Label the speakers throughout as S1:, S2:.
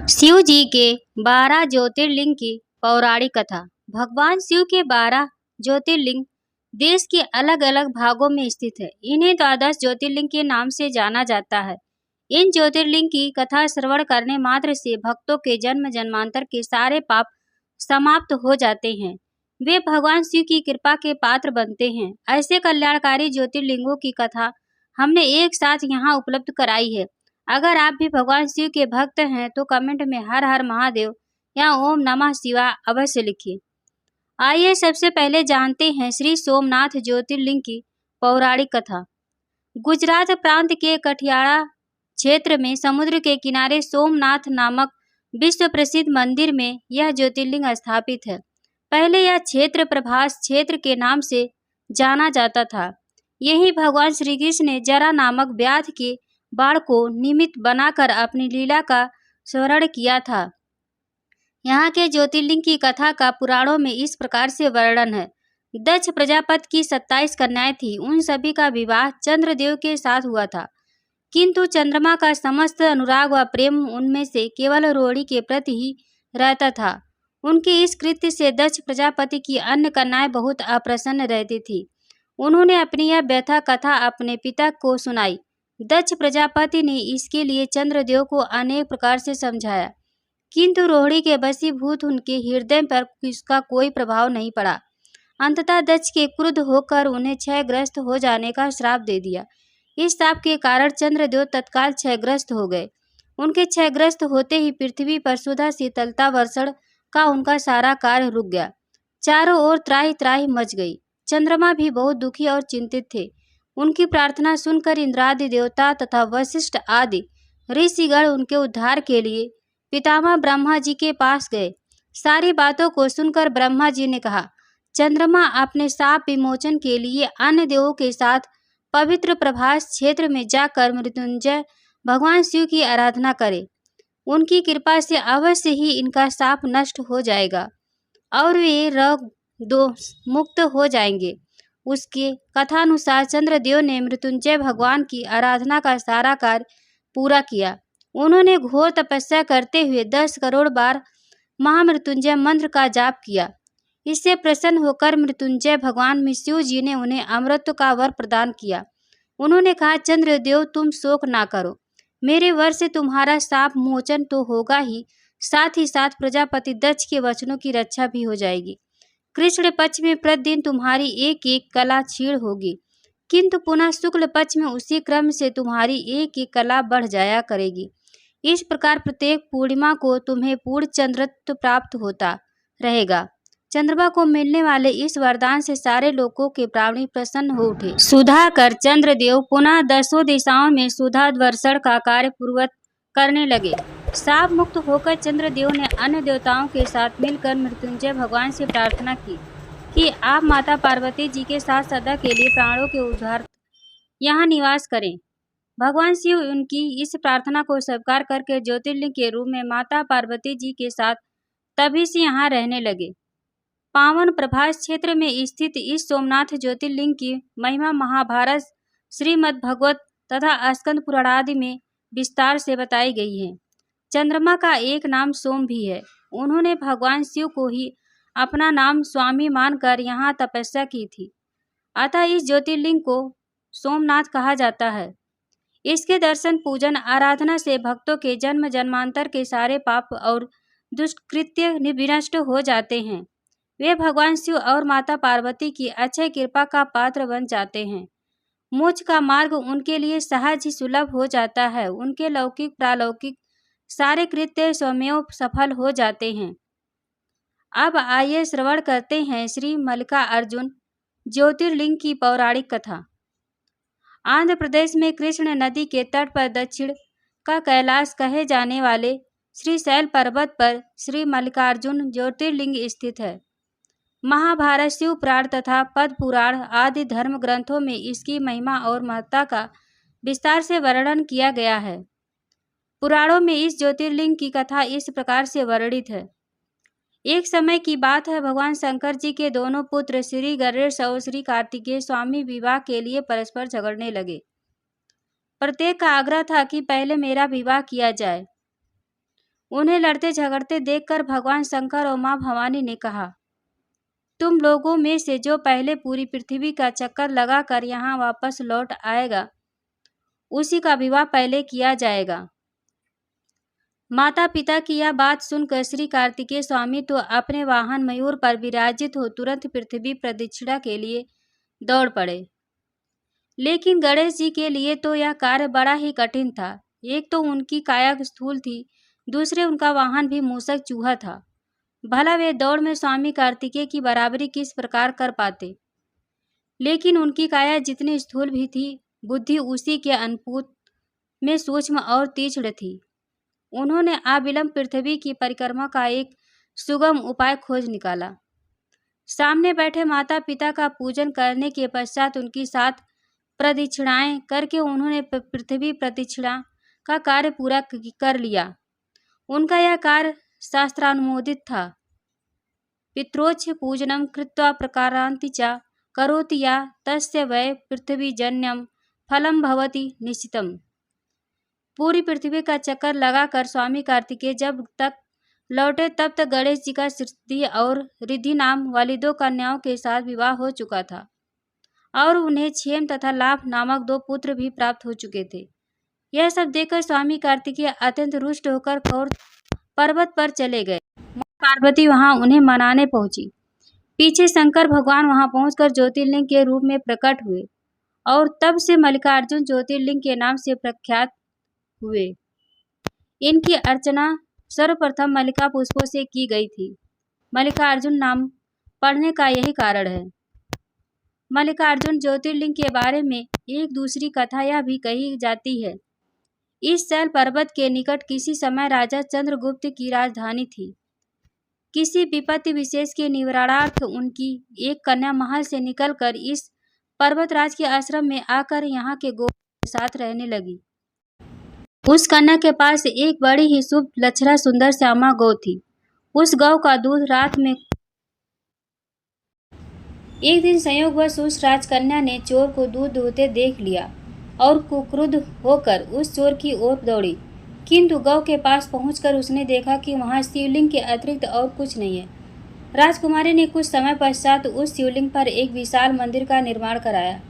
S1: शिव जी के 12 ज्योतिर्लिंग की पौराणिक कथा। भगवान शिव के 12 ज्योतिर्लिंग देश के अलग अलग भागों में स्थित है। इन्हें 12 ज्योतिर्लिंग के नाम से जाना जाता है। इन ज्योतिर्लिंग की कथा श्रवण करने मात्र से भक्तों के जन्म जन्मांतर के सारे पाप समाप्त हो जाते हैं। वे भगवान शिव की कृपा के पात्र बनते हैं। ऐसे कल्याणकारी ज्योतिर्लिंगों की कथा हमने एक साथ यहाँ उपलब्ध कराई है। अगर आप भी भगवान शिव के भक्त हैं तो कमेंट में हर हर महादेव या ओम नमः शिवाय अवश्य लिखिए। आइए सबसे पहले जानते हैं श्री सोमनाथ ज्योतिर्लिंग की पौराणिक कथा। गुजरात प्रांत के कठियारा क्षेत्र में समुद्र के किनारे सोमनाथ नामक विश्व प्रसिद्ध मंदिर में यह ज्योतिर्लिंग स्थापित है। पहले यह क्षेत्र प्रभास क्षेत्र के नाम से जाना जाता था। यही भगवान श्री कृष्ण ने जरा नामक व्याध के बाढ़ को निमित्त बनाकर अपनी लीला का स्मरण किया था। यहाँ के ज्योतिर्लिंग की कथा का पुराणों में इस प्रकार से वर्णन है। दक्ष प्रजापति की 27 कन्याएं थी। उन सभी का विवाह चंद्रदेव के साथ हुआ था, किंतु चंद्रमा का समस्त अनुराग व प्रेम उनमें से केवल रोहिणी के प्रति ही रहता था। उनके इस कृत्य से दक्ष प्रजापति की अन्य कन्याएं बहुत अप्रसन्न रहती थी। उन्होंने अपनी यह व्यथा कथा अपने पिता को सुनाई। दक्ष प्रजापति ने इसके लिए चंद्रदेव को अनेक प्रकार से समझाया, किंतु रोहिणी के वशीभूत उनके हृदय पर इसका कोई प्रभाव नहीं पड़ा। अंततः दक्ष के क्रुद्ध होकर उन्हें क्षयग्रस्त हो जाने का श्राप दे दिया। इस श्राप के कारण चंद्रदेव तत्काल क्षयग्रस्त हो गए। उनके क्षयग्रस्त होते ही पृथ्वी पर सुधा शीतलता वर्षण का उनका सारा कार्य रुक गया। चारों ओर त्राहि त्राहि मच गई। चंद्रमा भी बहुत दुखी और चिंतित थे। उनकी प्रार्थना सुनकर इंद्रादि देवता तथा वशिष्ठ आदि ऋषिगण उनके उद्धार के लिए पितामह ब्रह्मा जी के पास गए। सारी बातों को सुनकर ब्रह्मा जी ने कहा, चंद्रमा अपने शाप विमोचन के लिए अन्य देवों के साथ पवित्र प्रभास क्षेत्र में जाकर मृत्युंजय भगवान शिव की आराधना करे। उनकी कृपा से अवश्य ही इनका शाप नष्ट हो जाएगा और वे रोग दोष मुक्त हो जाएंगे। उसके कथानुसार चंद्रदेव ने मृत्युंजय भगवान की आराधना का सारा कार्य पूरा किया। उन्होंने घोर तपस्या करते हुए 10 करोड़ बार महामृत्युंजय मंत्र का जाप किया। इससे प्रसन्न होकर मृत्युंजय भगवान शिव जी ने उन्हें अमृत का वर प्रदान किया। उन्होंने कहा, चंद्रदेव तुम शोक ना करो, मेरे वर से तुम्हारा शाप मोचन तो होगा ही साथ प्रजापति दक्ष के वचनों की रक्षा भी हो जाएगी। कृष्ण पक्ष में प्रतिदिन तुम्हारी एक एक कला क्षीण होगी, किंतु पुनः शुक्ल पक्ष में उसी क्रम से तुम्हारी एक एक कला बढ़ जाया करेगी। इस प्रकार प्रत्येक पूर्णिमा को तुम्हें पूर्ण चंद्रत्व प्राप्त होता रहेगा। चंद्रमा को मिलने वाले इस वरदान से सारे लोगों के प्राणी प्रसन्न हो उठे। सुधा कर चंद्रदेव पुनः 10 दिशाओं में सुधा वर्षण का कार्य पूर्वत करने लगे। शाप मुक्त होकर चंद्रदेव ने अन्य देवताओं के साथ मिलकर मृत्युंजय भगवान से प्रार्थना की कि आप माता पार्वती जी के साथ सदा के लिए प्राणों के उद्धार यहाँ निवास करें। भगवान शिव उनकी इस प्रार्थना को स्वीकार करके ज्योतिर्लिंग के रूप में माता पार्वती जी के साथ तभी से यहाँ रहने लगे। पावन प्रभास क्षेत्र में स्थित इस सोमनाथ ज्योतिर्लिंग की महिमा महाभारत, श्रीमद् भगवत तथा स्कंद पुराण आदि में विस्तार से बताई गई है। चंद्रमा का एक नाम सोम भी है। उन्होंने भगवान शिव को ही अपना नाम स्वामी मानकर यहाँ तपस्या की थी, अतः इस ज्योतिर्लिंग को सोमनाथ कहा जाता है। इसके दर्शन पूजन आराधना से भक्तों के जन्म जन्मांतर के सारे पाप और दुष्कृत्य विनष्ट हो जाते हैं। वे भगवान शिव और माता पार्वती की अक्षय कृपा का पात्र बन जाते हैं। मोक्ष का मार्ग उनके लिए सहज ही सुलभ हो जाता है। उनके लौकिक प्रालौकिक सारे कृत्य स्वमेव सफल हो जाते हैं। अब आइए श्रवण करते हैं श्री मल्लिकार्जुन ज्योतिर्लिंग की पौराणिक कथा। आंध्र प्रदेश में कृष्ण नदी के तट पर दक्षिण का कैलाश कहे जाने वाले श्री शैल पर्वत पर श्री मल्लिकार्जुन ज्योतिर्लिंग स्थित है। महाभारत, शिव पुराण तथा पद्म पुराण आदि धर्म ग्रंथों में इसकी महिमा और महत्ता का विस्तार से वर्णन किया गया है। पुराणों में इस ज्योतिर्लिंग की कथा इस प्रकार से वर्णित है। एक समय की बात है, भगवान शंकर जी के दोनों पुत्र श्री गणेश और श्री कार्तिकेय स्वामी विवाह के लिए परस्पर झगड़ने लगे। प्रत्येक का आग्रह था कि पहले मेरा विवाह किया जाए। उन्हें लड़ते झगड़ते देखकर भगवान शंकर और माँ भवानी ने कहा, तुम लोगों में से जो पहले पूरी पृथ्वी का चक्कर लगाकर यहाँ वापस लौट आएगा, उसी का विवाह पहले किया जाएगा। माता पिता की यह बात सुनकर श्री कार्तिकेय स्वामी तो अपने वाहन मयूर पर विराजित हो तुरंत पृथ्वी प्रदक्षिणा के लिए दौड़ पड़े। लेकिन गणेश जी के लिए तो यह कार्य बड़ा ही कठिन था। एक तो उनकी काया स्थूल थी, दूसरे उनका वाहन भी मूषक चूहा था। भला वे दौड़ में स्वामी कार्तिकेय की बराबरी किस प्रकार कर पाते। लेकिन उनकी काया जितनी स्थूल भी थी, बुद्धि उसी के अनपूत में सूक्ष्म और तीक्ष्ण थी। उन्होंने अविलंब पृथ्वी की परिक्रमा का एक सुगम उपाय खोज निकाला। सामने बैठे माता पिता का पूजन करने के पश्चात उनकी 7 प्रदक्षिणाएं करके उन्होंने पृथ्वी प्रदक्षिणा का कार्य पूरा कर लिया। उनका यह कार्य शास्त्रानुमोदित था। पित्रोच्च पूजनम कृत्वा प्रकारांति च करोति या तस्य वै पृथ्वीजन्यम फलम भवति निश्चितम। पूरी पृथ्वी का चक्कर लगाकर स्वामी कार्तिकेय जब तक लौटे तब तक गणेश जी का सिद्धि और रिद्धि नाम वाली 2 कन्याओं के साथ विवाह हो चुका था और उन्हें क्षेम तथा लाभ नामक 2 पुत्र भी प्राप्त हो चुके थे। यह सब देखकर स्वामी कार्तिकेय अत्यंत रुष्ट होकर कौर पर्वत पर चले गए। मां पार्वती वहां उन्हें मनाने पहुंची। पीछे शंकर भगवान वहां पहुंचकर ज्योतिर्लिंग के रूप में प्रकट हुए और तब से मल्लिकार्जुन ज्योतिर्लिंग के नाम से प्रख्यात हुए। इनकी अर्चना सर्वप्रथम मल्लिका पुष्पों से की गई थी। मल्लिकार्जुन नाम पड़ने का यही कारण है। मल्लिकार्जुन ज्योतिर्लिंग के बारे में एक दूसरी कथा यह भी कही जाती है। इस शैल पर्वत के निकट किसी समय राजा चंद्रगुप्त की राजधानी थी। किसी विपत्ति विशेष के निवारणार्थ उनकी एक कन्या महल से निकलकर इस पर्वतराज के आश्रम में आकर यहाँ के गो के साथ रहने लगी। उस कन्या के पास एक बड़ी ही शुभ लक्षणा सुंदर श्यामा गौ थी। उस गौ का दूध रात में एक दिन संयोगवश उस राजकन्या ने चोर को दूध दूहते देख लिया और क्रुद्ध होकर उस चोर की ओर दौड़ी। किंतु गौ के पास पहुंचकर उसने देखा कि वहां शिवलिंग के अतिरिक्त और कुछ नहीं है। राजकुमारी ने कुछ समय पश्चात उस शिवलिंग पर एक विशाल मंदिर का निर्माण कराया।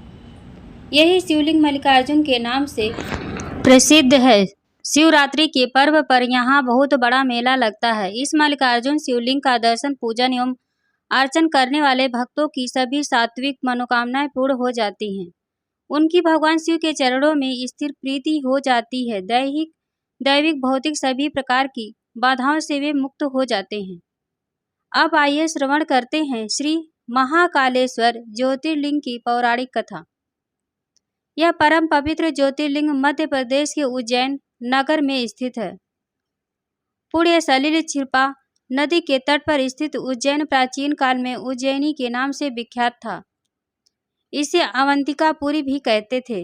S1: यही शिवलिंग मल्लिकार्जुन के नाम से प्रसिद्ध है। शिवरात्रि के पर्व पर यहाँ बहुत बड़ा मेला लगता है। इस मल्लिकार्जुन शिवलिंग का दर्शन, पूजन एवं अर्चन करने वाले भक्तों की सभी सात्विक मनोकामनाएं पूर्ण हो जाती हैं। उनकी भगवान शिव के चरणों में स्थिर प्रीति हो जाती है। दैविक भौतिक सभी प्रकार की बाधाओं से वे मुक्त हो जाते हैं। अब आइए श्रवण करते हैं श्री महाकालेश्वर ज्योतिर्लिंग की पौराणिक कथा। यह परम पवित्र ज्योतिर्लिंग मध्य प्रदेश के उज्जैन नगर में स्थित है। पुण्य सलिल क्षिप्रा नदी के तट पर स्थित उज्जैन प्राचीन काल में उज्जैनी के नाम से विख्यात था। इसे अवंतिकापुरी भी कहते थे।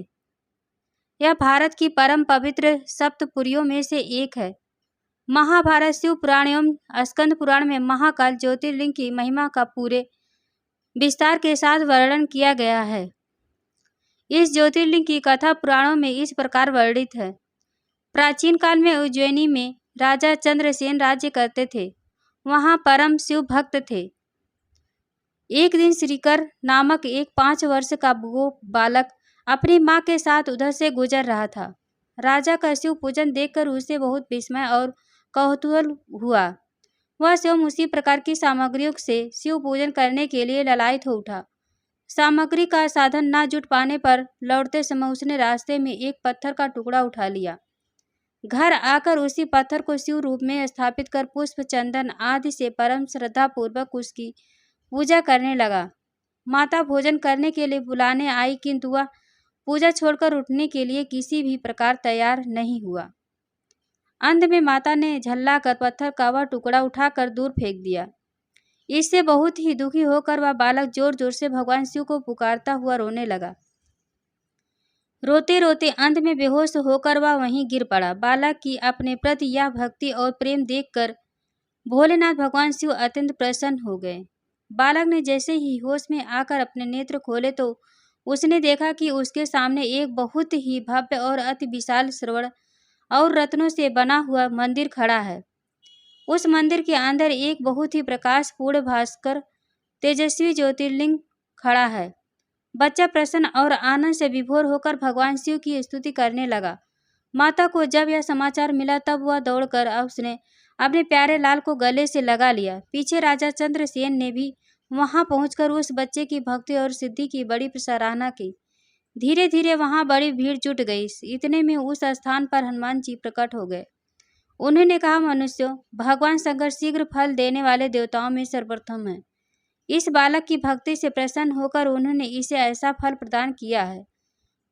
S1: यह भारत की परम पवित्र सप्तपुरियों में से एक है। महाभारत, शिव पुराण एवं स्कंद पुराण में महाकाल ज्योतिर्लिंग की महिमा का पूरे विस्तार के साथ वर्णन किया गया है। इस ज्योतिर्लिंग की कथा पुराणों में इस प्रकार वर्णित है। प्राचीन काल में उज्जैनी में राजा चंद्रसेन राज्य करते थे। वहां परम शिव भक्त थे। एक दिन श्रीकर नामक एक 5 वर्ष का वो बालक अपनी मां के साथ उधर से गुजर रहा था। राजा का शिव पूजन देखकर उसे बहुत विस्मय और कौतूहल हुआ। वह स्वयं उसी प्रकार की सामग्रियों से शिव पूजन करने के लिए ललायित हो उठा। सामग्री का साधन न जुट पाने पर लौटते समय उसने रास्ते में एक पत्थर का टुकड़ा उठा लिया। घर आकर उसी पत्थर को शिव रूप में स्थापित कर पुष्प, चंदन आदि से परम श्रद्धा पूर्वक उसकी पूजा करने लगा। माता भोजन करने के लिए बुलाने आई, किंतु वह पूजा छोड़कर उठने के लिए किसी भी प्रकार तैयार नहीं हुआ। अंत में माता ने झल्लाकर पत्थर का वह टुकड़ा उठाकर दूर फेंक दिया। इससे बहुत ही दुखी होकर वह बालक जोर जोर से भगवान शिव को पुकारता हुआ रोने लगा। रोते रोते अंत में बेहोश होकर वह वहीं गिर पड़ा। बालक की अपने प्रति यह भक्ति और प्रेम देखकर भोलेनाथ भगवान शिव अत्यंत प्रसन्न हो गए। बालक ने जैसे ही होश में आकर अपने नेत्र खोले तो उसने देखा कि उसके सामने एक बहुत ही भव्य और अति विशाल श्रवण और रत्नों से बना हुआ मंदिर खड़ा है। उस मंदिर के अंदर एक बहुत ही प्रकाशपूर्ण भास्कर तेजस्वी ज्योतिर्लिंग खड़ा है। बच्चा प्रसन्न और आनंद से विभोर होकर भगवान शिव की स्तुति करने लगा। माता को जब यह समाचार मिला तब वह दौड़कर उसने अपने प्यारे लाल को गले से लगा लिया। पीछे राजा चंद्रसेन ने भी वहां पहुंचकर उस बच्चे की भक्ति और सिद्धि की बड़ी सराहना की। धीरे धीरे वहां बड़ी भीड़ जुट गई। इतने में उस स्थान पर हनुमान जी प्रकट हो गए। उन्होंने कहा, मनुष्यों, भगवान शंकर शीघ्र फल देने वाले देवताओं में सर्वप्रथम है। इस बालक की भक्ति से प्रसन्न होकर उन्होंने इसे ऐसा फल प्रदान किया है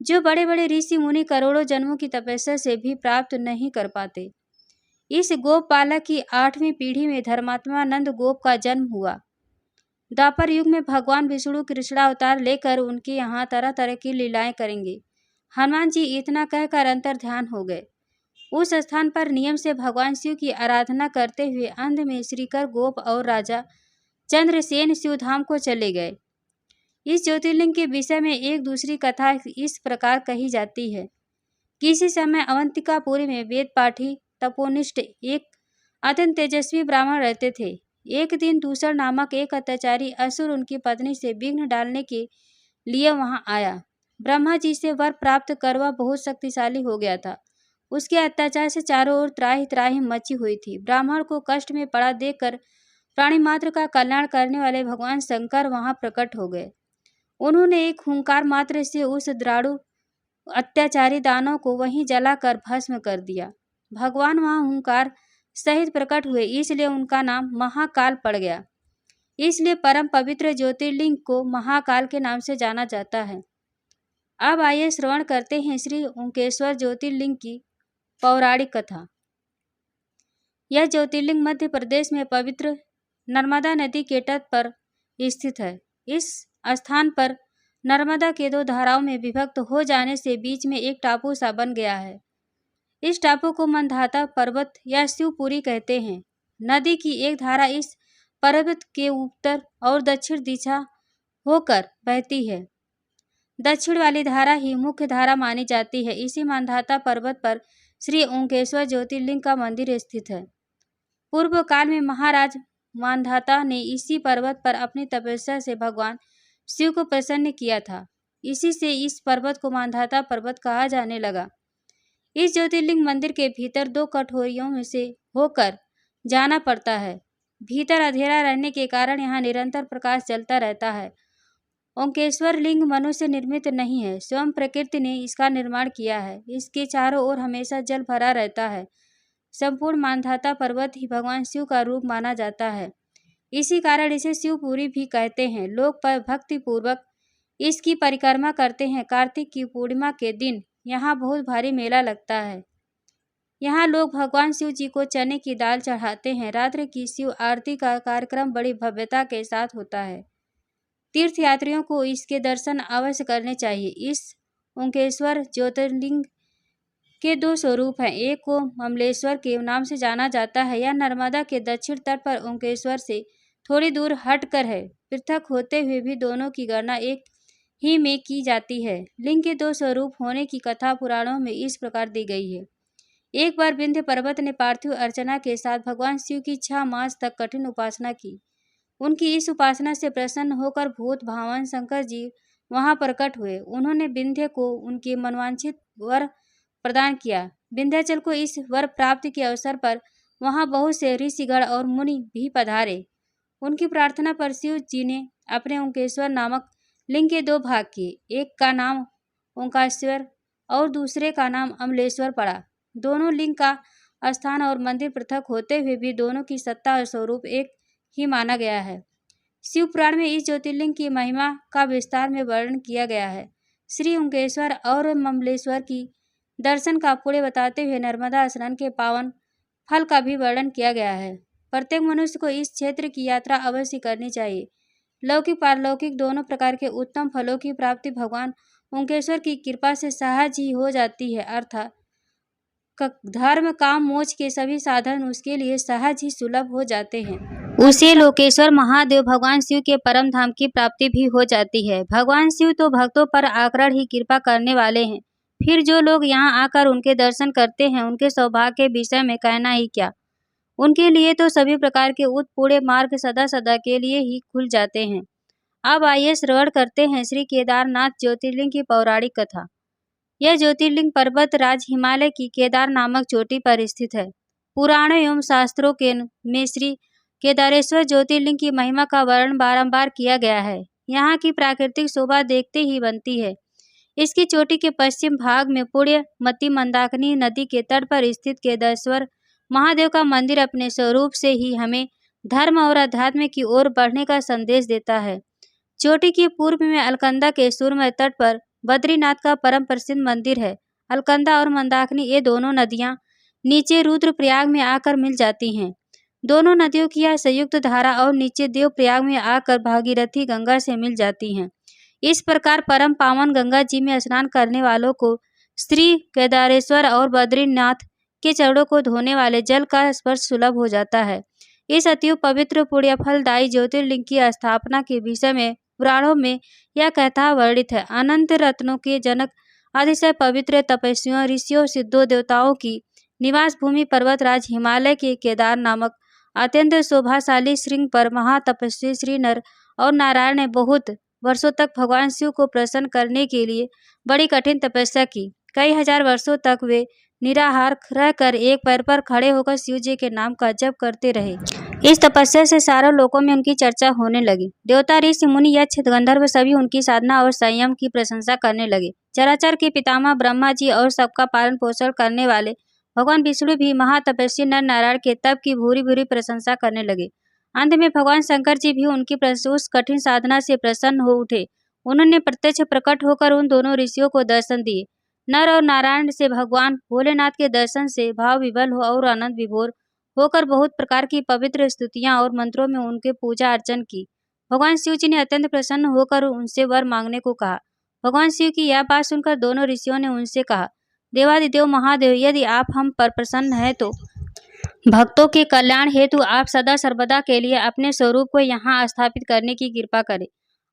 S1: जो बड़े बड़े ऋषि मुनि करोड़ों जन्मों की तपस्या से भी प्राप्त नहीं कर पाते। इस गोप बालक की 8वीं पीढ़ी में धर्मात्मा नंद गोप का जन्म हुआ। द्वापर युग में भगवान विष्णु कृष्णावतार लेकर उनके यहाँ तरह तरह की लीलाएं करेंगे। हनुमान जी इतना कहकर अंतर ध्यान हो गए। उस स्थान पर नियम से भगवान शिव की आराधना करते हुए अंध में श्रीकर गोप और राजा चंद्रसेन शिवधाम को चले गए। इस ज्योतिर्लिंग के विषय में एक दूसरी कथा इस प्रकार कही जाती है। किसी समय अवंतिकापुरी में वेद पाठी तपोनिष्ठ एक अत्यंत तेजस्वी ब्राह्मण रहते थे। एक दिन दूसर नामक एक अत्याचारी असुर उनकी पत्नी से विघ्न डालने के लिए वहां आया। ब्रह्मा जी से वर प्राप्त कर वह बहुत शक्तिशाली हो गया था। उसके अत्याचार से चारों ओर त्राहि त्राहि मची हुई थी। ब्राह्मण को कष्ट में पड़ा देखकर प्राणी मात्र का कल्याण करने वाले भगवान शंकर वहां प्रकट हो गए। उन्होंने एक हुंकार मात्र से उस द्राड़ु अत्याचारी दानव को वहीं जलाकर भस्म कर दिया। भगवान वहां हुंकार सहित प्रकट हुए, इसलिए उनका नाम महाकाल पड़ गया। इसलिए परम पवित्र ज्योतिर्लिंग को महाकाल के नाम से जाना जाता है। अब आइए श्रवण करते हैं श्री ओंकेश्वर ज्योतिर्लिंग की पौराणिक कथा। यह ज्योतिर्लिंग मध्य प्रदेश में पवित्र नर्मदा नदी के तट पर स्थित है। इस स्थान पर नर्मदा के 2 धाराओं में विभक्त हो जाने से बीच में एक टापू सा बन गया है। इस टापू को मंधाता पर्वत या शिवपुरी कहते हैं। नदी की एक धारा इस पर्वत के उत्तर और दक्षिण दिशा होकर बहती है। दक्षिण वाली धारा ही मुख्य धारा मानी जाती है। इसी मंधाता पर्वत पर श्री ओंकेश्वर ज्योतिर्लिंग का मंदिर स्थित है। पूर्व काल में महाराज मांधाता ने इसी पर्वत पर अपनी तपस्या से भगवान शिव को प्रसन्न किया था। इसी से इस पर्वत को मांधाता पर्वत कहा जाने लगा। इस ज्योतिर्लिंग मंदिर के भीतर 2 कठोरियों में से होकर जाना पड़ता है। भीतर अंधेरा रहने के कारण यहाँ निरंतर प्रकाश जलता रहता है। ओंकेश्वर लिंग मनुष्य निर्मित नहीं है, स्वयं प्रकृति ने इसका निर्माण किया है। इसके चारों ओर हमेशा जल भरा रहता है। संपूर्ण मांधाता पर्वत ही भगवान शिव का रूप माना जाता है। इसी कारण इसे शिवपुरी भी कहते हैं। लोग भक्ति पूर्वक इसकी परिक्रमा करते हैं। कार्तिक की पूर्णिमा के दिन यहाँ बहुत भारी मेला लगता है। यहाँ लोग भगवान शिव जी को चने की दाल चढ़ाते हैं। रात्रि की शिव आरती का कार्यक्रम बड़ी भव्यता के साथ होता है। तीर्थयात्रियों को इसके दर्शन अवश्य करने चाहिए। इस ओंकेश्वर ज्योतिर्लिंग के 2 स्वरूप हैं। एक को ममलेश्वर के नाम से जाना जाता है। यह नर्मदा के दक्षिण तट पर ओंकेश्वर से थोड़ी दूर हटकर है। पृथक होते हुए भी दोनों की गणना एक ही में की जाती है। लिंग के 2 स्वरूप होने की कथा पुराणों में इस प्रकार दी गई है। एक बार विंध्य पर्वत ने पार्थिव अर्चना के साथ भगवान शिव की 6 मास तक कठिन उपासना की। उनकी इस उपासना से प्रसन्न होकर भूत भावन शंकर जी वहां प्रकट हुए। उन्होंने विंध्य को उनके मनवांछित वर प्रदान किया। विंध्याचल को इस वर प्राप्ति के अवसर पर वहां बहुत से ऋषिगण और मुनि भी पधारे। उनकी प्रार्थना पर शिव जी ने अपने ओंकेश्वर नामक लिंग के 2 भाग किए। एक का नाम ओंकारेश्वर और दूसरे का नाम अमलेश्वर पड़ा। दोनों लिंग का स्थान और मंदिर पृथक होते हुए भी दोनों की सत्ता और स्वरूप एक ही माना गया है। शिव पुराण में इस ज्योतिर्लिंग की महिमा का विस्तार में वर्णन किया गया है। श्री ओंकेश्वर और ममलेश्वर की दर्शन का पुण्य बताते हुए नर्मदा स्नान के पावन फल का भी वर्णन किया गया है। प्रत्येक मनुष्य को इस क्षेत्र की यात्रा अवश्य करनी चाहिए। लौकिक पारलौकिक दोनों प्रकार के उत्तम फलों की प्राप्ति भगवान ओंकेश्वर की कृपा से सहज ही हो जाती है। अर्थात धर्म काम मोक्ष के सभी साधन उसके लिए सहज ही सुलभ हो जाते हैं। उसे लोकेश्वर महादेव भगवान शिव के परम धाम की प्राप्ति भी हो जाती है। भगवान शिव तो भक्तों पर आकर ही कृपा करने वाले हैं। फिर जो लोग यहाँ आकर उनके दर्शन करते हैं उनके सौभाग्य के विषय में कहना ही क्या। उनके लिए तो सभी प्रकार के उत्पूर्ण मार्ग सदा सदा के लिए ही खुल जाते हैं। अब आइए श्रवण करते हैं श्री केदारनाथ ज्योतिर्लिंग की पौराणिक कथा। यह ज्योतिर्लिंग पर्वत राज हिमालय की केदार नामक चोटी पर स्थित है। पुराणों एवं शास्त्रों के में श्री केदारेश्वर ज्योतिर्लिंग की महिमा का वर्णन बारंबार किया गया है। यहाँ की प्राकृतिक शोभा देखते ही बनती है। इसकी चोटी के पश्चिम भाग में पुण्यमती मंदाकिनी नदी के तट पर स्थित केदारेश्वर महादेव का मंदिर अपने स्वरूप से ही हमें धर्म और अध्यात्म की ओर बढ़ने का संदेश देता है। चोटी के पूर्व में अलकनंदा के सुरमय तट पर बद्रीनाथ का परम प्रसिद्ध मंदिर है। अलकनंदा और मंदाकिनी ये दोनों नदियां नीचे रुद्रप्रयाग में आकर मिल जाती हैं। दोनों नदियों की यह संयुक्त धारा और नीचे देवप्रयाग में आकर भागीरथी गंगा से मिल जाती हैं। इस प्रकार परम पावन गंगा जी में स्नान करने वालों को श्री केदारेश्वर और बद्रीनाथ के चरणों को धोने वाले जल का स्पर्श सुलभ हो जाता है। इस अति पवित्र पुण्य फलदायी ज्योतिर्लिंग की स्थापना के विषय में पुराणों में यह कथा वर्णित है। अनंत रत्नों के जनक अतिशय पवित्र तपस्वियों ऋषियों सिद्धों देवताओं की निवास भूमि पर्वतराज हिमालय के केदार नामक अत्यंत शोभाशाली श्रृंग पर महातपस्वी श्री नर और नारायण ने बहुत वर्षों तक भगवान शिव को प्रसन्न करने के लिए बड़ी कठिन तपस्या की। कई हजार वर्षों तक वे निराहार रहकर एक पैर पर खड़े होकर शिव जी के नाम का जप करते रहे। इस तपस्या से सारों लोकों में उनकी चर्चा होने लगी। देवता ऋषि मुनि यक्ष गंधर्व सभी उनकी साधना और संयम की प्रशंसा करने लगे। चराचर के पितामह ब्रह्मा जी और सबका पालन पोषण करने वाले भगवान विष्णु भी महातपस्वी नर नारायण के तप की भूरी भूरी प्रशंसा करने लगे। अंत में भगवान शंकर जी भी उनकी उस कठिन साधना से प्रसन्न हो उठे। उन्होंने प्रत्यक्ष प्रकट होकर उन दोनों ऋषियों को दर्शन दिए। नर और नारायण से भगवान भोलेनाथ के दर्शन से भाव विवल हो और आनंद विभोर होकर बहुत प्रकार की पवित्र स्तुतियां और मंत्रों में उनके पूजा अर्चन की। भगवान शिव जी ने अत्यंत प्रसन्न होकर उनसे वर मांगने को कहा। भगवान शिव की यह बात सुनकर दोनों ऋषियों ने उनसे कहा, देवादिदेव महादेव, यदि आप हम पर प्रसन्न हैं तो भक्तों के कल्याण हेतु आप सदा सर्वदा के लिए अपने स्वरूप को यहाँ स्थापित करने की कृपा करें।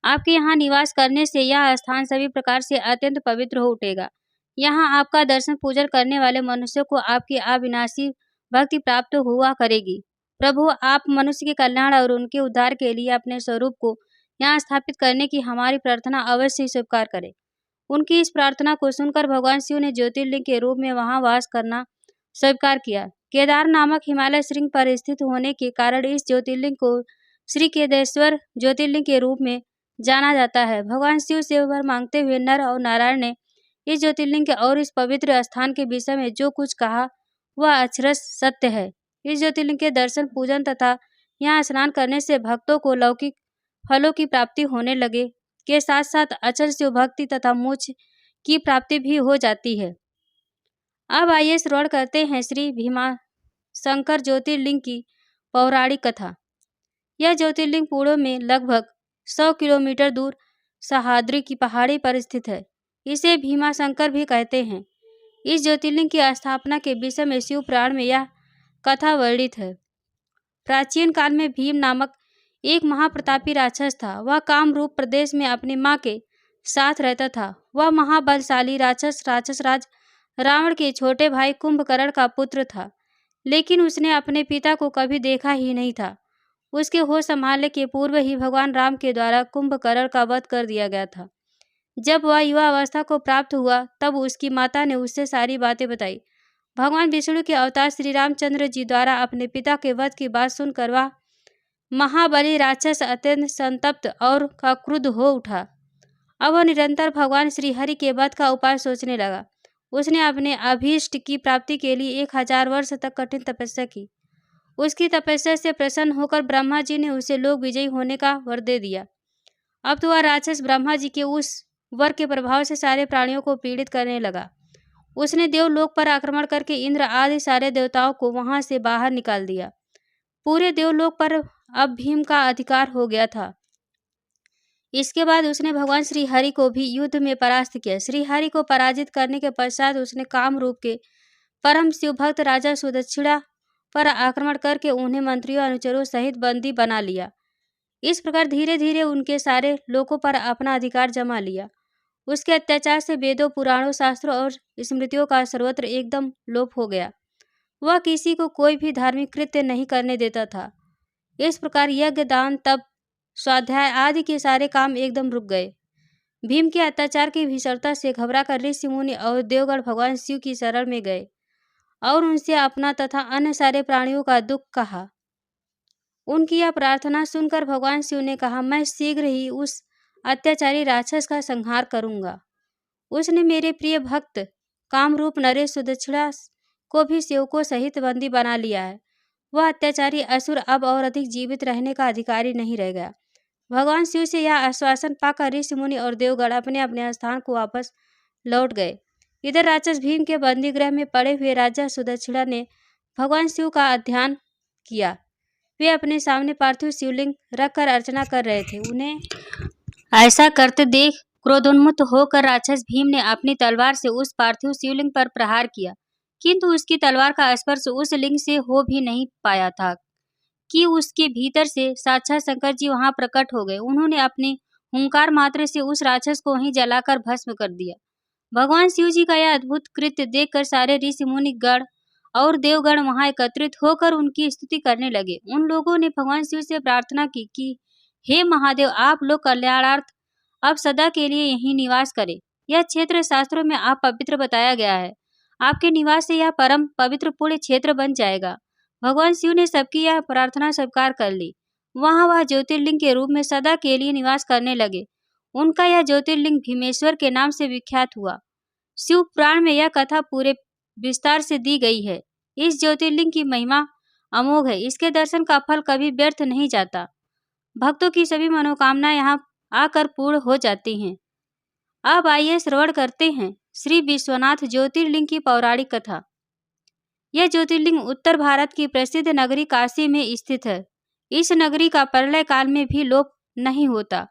S1: आपके यहाँ निवास करने से यह स्थान सभी प्रकार से अत्यंत पवित्र हो उठेगा। यहाँ आपका दर्शन पूजन करने वाले मनुष्यों को आपकी अविनाशी भक्ति प्राप्त हुआ करेगी। प्रभु, आप मनुष्य के कल्याण और उनके उद्धार के लिए अपने स्वरूप को यहाँ स्थापित करने की हमारी प्रार्थना अवश्य स्वीकार करें। उनकी इस प्रार्थना को सुनकर भगवान शिव ने ज्योतिर्लिंग के रूप में वहां वास करना स्वीकार किया। केदार नामक हिमालय श्रृंग पर स्थित होने के कारण इस ज्योतिर्लिंग को श्री केदारेश्वर ज्योतिर्लिंग के रूप में जाना जाता है। भगवान शिव से वर मांगते हुए नर और नारायण ने इस ज्योतिर्लिंग के और इस पवित्र स्थान के विषय में जो कुछ कहा वह अक्षरश सत्य है। इस ज्योतिर्लिंग के दर्शन पूजन तथा यहाँ स्नान करने से भक्तों को लौकिक फलों की प्राप्ति होने लगे के साथ साथ अचल शिव भक्ति तथा मोक्ष की प्राप्ति भी हो जाती है। अब आइए श्रवण करते हैं श्री भीमाशंकर ज्योतिर्लिंग की पौराणिक कथा। यह ज्योतिर्लिंग पूर्व में लगभग 100 किलोमीटर दूर सह्याद्री की पहाड़ी पर स्थित है। इसे भीमाशंकर भी कहते हैं। इस ज्योतिर्लिंग की स्थापना के विषय में शिव पुराण में यह कथा वर्णित है। प्राचीन काल में भीम नामक एक महाप्रतापी राक्षस था। वह कामरूप प्रदेश में अपनी माँ के साथ रहता था। वह महाबलशाली राक्षस राज रावण के छोटे भाई कुंभकर्ण का पुत्र था, लेकिन उसने अपने पिता को कभी देखा ही नहीं था। उसके होश संभालने के पूर्व ही भगवान राम के द्वारा कुंभकर्ण का वध कर दिया गया था। जब वह युवा अवस्था को प्राप्त हुआ तब उसकी माता ने उससे सारी बातें बताई। भगवान विष्णु के अवतार श्री रामचंद्र जी द्वारा अपने पिता के वध की बात सुनकर वह महाबली राक्षस अत्यंत संतप्त और क्रुद्ध हो उठा। अब वह निरंतर भगवान श्री हरि के वध का उपाय सोचने लगा। उसने अपने अभीष्ट की प्राप्ति के लिए 1000 वर्ष तक कठिन तपस्या की। उसकी तपस्या से प्रसन्न होकर ब्रह्मा जी ने उसे लोक विजयी होने का वर दे दिया। अब तो वह राक्षस ब्रह्मा जी के उस वर के प्रभाव से सारे प्राणियों को पीड़ित करने लगा। उसने देवलोक पर आक्रमण करके इंद्र आदि सारे देवताओं को वहां से बाहर निकाल दिया। पूरे देवलोक पर अब भीम का अधिकार हो गया था। इसके बाद उसने भगवान श्री हरि को भी युद्ध में परास्त किया। श्री हरि को पराजित करने के पश्चात उसने कामरूप के परम शिव भक्त राजा सुदक्षिणा पर आक्रमण करके उन्हें मंत्रियों अनुचरों सहित बंदी बना लिया। इस प्रकार धीरे धीरे उनके सारे लोकों पर अपना अधिकार जमा लिया। उसके अत्याचार से वेदों पुराणों शास्त्रों और स्मृतियों का सर्वत्र एकदम लोप हो गया। वह किसी को कोई भी धार्मिक कृत्य नहीं करने देता था। इस प्रकार यज्ञ, दान, तप, स्वाध्याय आदि के सारे काम एकदम रुक गए। भीम के अत्याचार की भीषणता से घबराकर ऋषि मुनि और देवगण भगवान शिव की शरण में गए और उनसे अपना तथा अन्य सारे प्राणियों का दुख कहा। उनकी यह प्रार्थना सुनकर भगवान शिव ने कहा, मैं शीघ्र ही उस अत्याचारी राक्षस का संहार करूंगा। उसने मेरे प्रिय भक्त कामरूप नरेश सुदक्षिणा को भी सेवकों सहित बंदी बना लिया है। वह अत्याचारी असुर अब और अधिक जीवित रहने का अधिकारी नहीं रह गया। भगवान शिव से यह आश्वासन पाकर ऋषि मुनि और देवगण अपने अपने स्थान को वापस लौट गए। इधर राक्षस भीम के बंदी गृह में पड़े हुए राजा सुदक्षिणा ने भगवान शिव का ध्यान किया। वे अपने सामने पार्थिव शिवलिंग रखकर अर्चना कर रहे थे। उन्हें ऐसा करते देख क्रोधोन्मुख होकर राक्षस भीम ने अपनी तलवार से उस पार्थिव शिवलिंग पर प्रहार किया, किंतु उसकी तलवार का स्पर्श उस लिंग से हो भी नहीं पाया था कि उसके भीतर से साक्षात शंकर जी वहां प्रकट हो गए। उन्होंने अपने हुंकार मात्र से उस राक्षस को वहीं जलाकर भस्म कर दिया। भगवान शिव जी का यह अद्भुत कृत्य देखकर सारे ऋषि मुनि गण और देवगण वहां एकत्रित होकर उनकी स्तुति करने लगे। उन लोगों ने भगवान शिव से प्रार्थना की कि हे महादेव, आप लोग कल्याणार्थ अब सदा के लिए यहीं निवास करें। यह क्षेत्र शास्त्रों में आप पवित्र बताया गया है। आपके निवास से यह परम पवित्र पुण्य क्षेत्र बन जाएगा। भगवान शिव ने सबकी यह प्रार्थना स्वीकार कर ली। वहां वह ज्योतिर्लिंग के रूप में सदा के लिए निवास करने लगे। उनका यह ज्योतिर्लिंग भीमेश्वर के नाम से विख्यात हुआ। शिव पुराण में यह कथा पूरे विस्तार से दी गई है। इस ज्योतिर्लिंग की महिमा अमोघ है। इसके दर्शन का फल कभी व्यर्थ नहीं जाता। भक्तों की सभी मनोकामनाएं यहाँ आकर पूर्ण हो जाती हैं। अब आइए श्रवण करते हैं श्री विश्वनाथ ज्योतिर्लिंग की पौराणिक कथा। यह ज्योतिर्लिंग उत्तर भारत की प्रसिद्ध नगरी काशी में स्थित है। इस नगरी का प्रलय काल में भी लोप नहीं होता।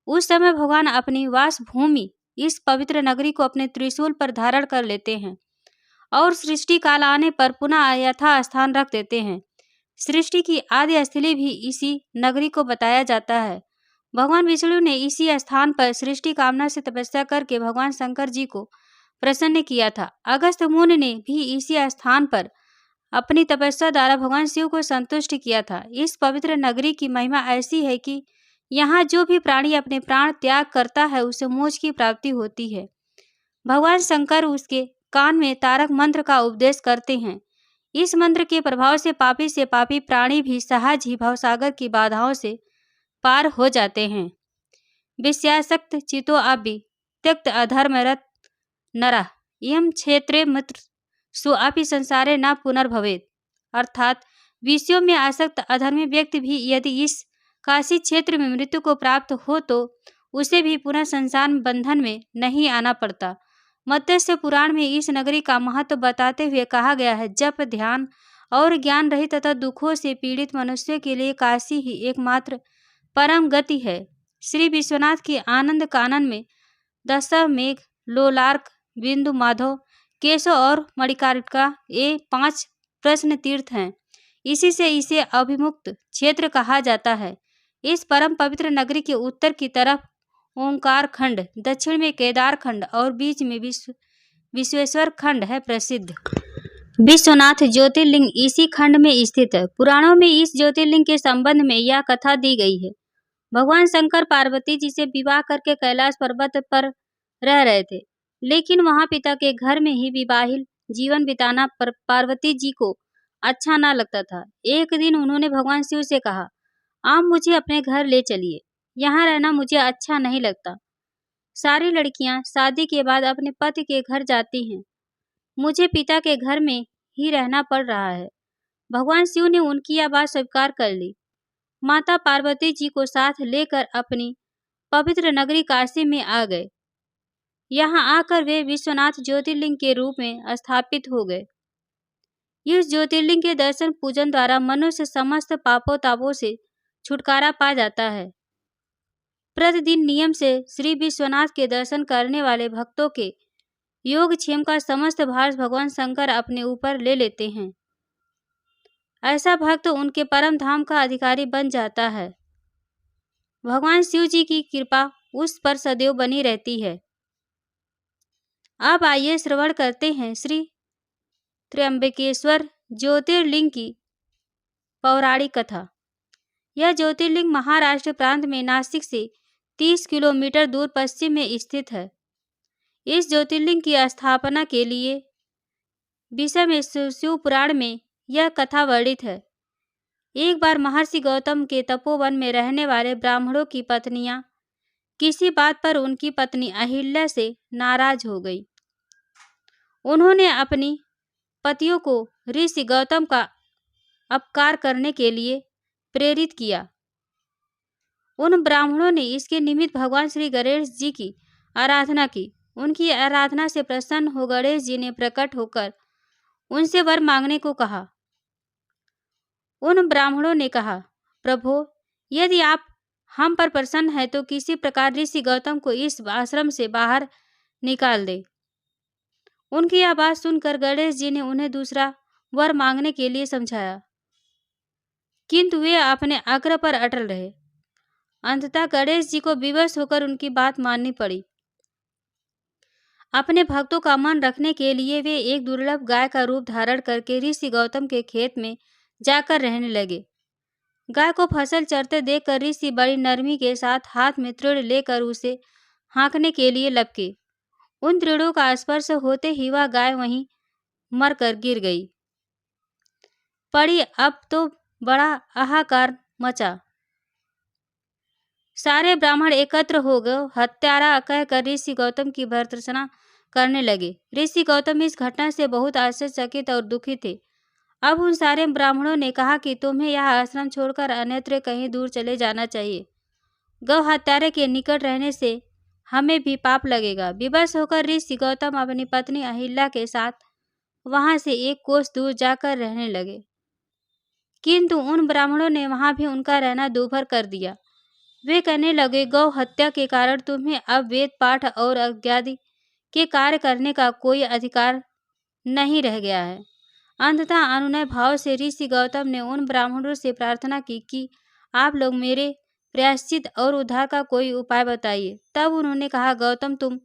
S1: उस समय भगवान अपनी वास भूमि इस पवित्र नगरी को अपने त्रिशूल पर धारण कर लेते हैं और सृष्टि काल आने पर पुनः यथा स्थान रख देते हैं। सृष्टि की आदि स्थली भी इसी नगरी को बताया जाता है। भगवान विष्णु ने इसी स्थान पर सृष्टि कामना से तपस्या करके भगवान शंकर जी को प्रसन्न किया था। अगस्त्य मुनि ने भी इसी स्थान पर अपनी तपस्या द्वारा भगवान शिव को संतुष्ट किया था। इस पवित्र नगरी की महिमा ऐसी है कि यहाँ जो भी प्राणी अपने प्राण त्याग करता है उसे मोक्ष की प्राप्ति होती है। भगवान शंकर उसके कान में तारक मंत्र का उपदेश करते हैं। इस मंत्र के प्रभाव से पापी प्राणी भी सहज ही भवसागर की बाधाओं से पार हो जाते हैं। विषयासक्त चितो अपि त्यक्त अधर्मरत नरः इयं क्षेत्रे मित्र सुअपि संसारे न पुनर्भवेत्। अर्थात विषयों में आसक्त अधर्मी व्यक्ति भी यदि इस काशी क्षेत्र में मृत्यु को प्राप्त हो तो उसे भी पुनः संसार बंधन में नहीं आना पड़ता। मत्स्य पुराण में इस नगरी का महत्व बताते हुए कहा गया है, जप, ध्यान और ज्ञान रहित तथा दुखों से पीड़ित मनुष्य के लिए काशी ही एकमात्र परम गति है। श्री विश्वनाथ के आनंद कानन में दशमेघ, लोलार्क, बिंदु माधव, केशव और मणिकर्णिका ये 5 प्रश्न तीर्थ हैं। इसी से इसे अभिमुक्त क्षेत्र कहा जाता है। इस परम पवित्र नगरी के उत्तर की तरफ ओंकार खंड, दक्षिण में केदार खंड और बीच में विश्वेश्वर खंड है प्रसिद्ध। विश्वनाथ ज्योतिर्लिंग इसी खंड में स्थित है। पुराणों में इस ज्योतिर्लिंग के संबंध में यह कथा दी गई है। भगवान शंकर पार्वती जी से विवाह करके कैलाश पर्वत पर रह रहे थे, लेकिन वहां पिता के घर में ही विवाहित जीवन बिताना पार्वती जी को अच्छा ना लगता था। एक दिन उन्होंने भगवान शिव से कहा, आप मुझे अपने घर ले चलिए, यहाँ रहना मुझे अच्छा नहीं लगता। सारी लड़कियां शादी के बाद अपने पति के घर जाती हैं, मुझे पिता के घर में ही रहना पड़ रहा है। भगवान शिव ने उनकी यह बात स्वीकार कर ली। माता पार्वती जी को साथ लेकर अपनी पवित्र नगरी काशी में आ गए। यहाँ आकर वे विश्वनाथ ज्योतिर्लिंग के रूप में स्थापित हो गए। इस ज्योतिर्लिंग के दर्शन पूजन द्वारा मनुष्य समस्त पापों तापों से छुटकारा पा जाता है। प्रतिदिन नियम से श्री विश्वनाथ के दर्शन करने वाले भक्तों के योगक्षेम का समस्त भार भगवान शंकर अपने ऊपर ले लेते हैं। ऐसा भक्त उनके परम धाम का अधिकारी बन जाता है। भगवान शिव जी की कृपा उस पर सदैव बनी रहती है। अब आइए श्रवण करते हैं श्री त्र्यंबकेश्वर ज्योतिर्लिंग की पौराणिक कथा। यह ज्योतिर्लिंग महाराष्ट्र प्रांत में नासिक से 30 किलोमीटर दूर पश्चिम में स्थित है। इस ज्योतिर्लिंग की स्थापना के लिए विषय में शिव पुराण में यह कथा वर्णित है। एक बार महर्षि गौतम के तपोवन में रहने वाले ब्राह्मणों की पत्नियां किसी बात पर उनकी पत्नी अहिल्या से नाराज हो गई। उन्होंने अपनी पतियों को ऋषि गौतम का अपकार करने के लिए प्रेरित किया। उन ब्राह्मणों ने इसके निमित्त भगवान श्री गणेश जी की आराधना की। उनकी आराधना से प्रसन्न हो गणेश जी ने प्रकट होकर उनसे वर मांगने को कहा। उन ब्राह्मणों ने कहा, प्रभु, यदि आप हम पर प्रसन्न हैं तो किसी प्रकार ऋषि गौतम को इस आश्रम से बाहर निकाल दे। उनकी यह बात सुनकर गणेश जी ने उन्हें दूसरा वर मांगने के लिए समझाया, किंतु वे अपने आग्रह पर अटल रहे। अंततः गणेश जी को विवश होकर उनकी बात माननी पड़ी। अपने भक्तों का मन रखने के लिए वे एक दुर्लभ गाय का रूप धारण करके ऋषि गौतम के खेत में जाकर रहने लगे। गाय को फसल चरते देखकर ऋषि बड़ी नरमी के साथ हाथ में तृण लेकर उसे हाँकने के लिए लपके। उन तृणों का स्पर्श होते ही वह गाय वहीं मरकर गिर गई पड़ी। अब तो बड़ा हाहाकार मचा। सारे ब्राह्मण एकत्र हो गए, हत्यारा कहकर ऋषि गौतम की भर्त्सना करने लगे। ऋषि गौतम इस घटना से बहुत आश्चर्यचकित और दुखी थे। अब उन सारे ब्राह्मणों ने कहा कि तुम्हें यह आश्रम छोड़कर अन्यत्र कहीं दूर चले जाना चाहिए। गौ हत्यारे के निकट रहने से हमें भी पाप लगेगा। विवश होकर ऋषि गौतम अपनी पत्नी अहिल्या के साथ वहां से एक कोस दूर जाकर रहने लगे, किंतु उन ब्राह्मणों ने वहां भी उनका रहना दूभर कर दिया। वे कहने लगे, गौ हत्या के कारण तुम्हें अब वेद पाठ और यज्ञादि के कार्य करने का कोई अधिकार नहीं रह गया है। अंततः अनुनय भाव से ऋषि गौतम ने उन ब्राह्मणों से प्रार्थना की कि आप लोग मेरे प्रायश्चित और उद्धार का कोई उपाय बताइए। तब उन्होंने कहा, गौतम, तुम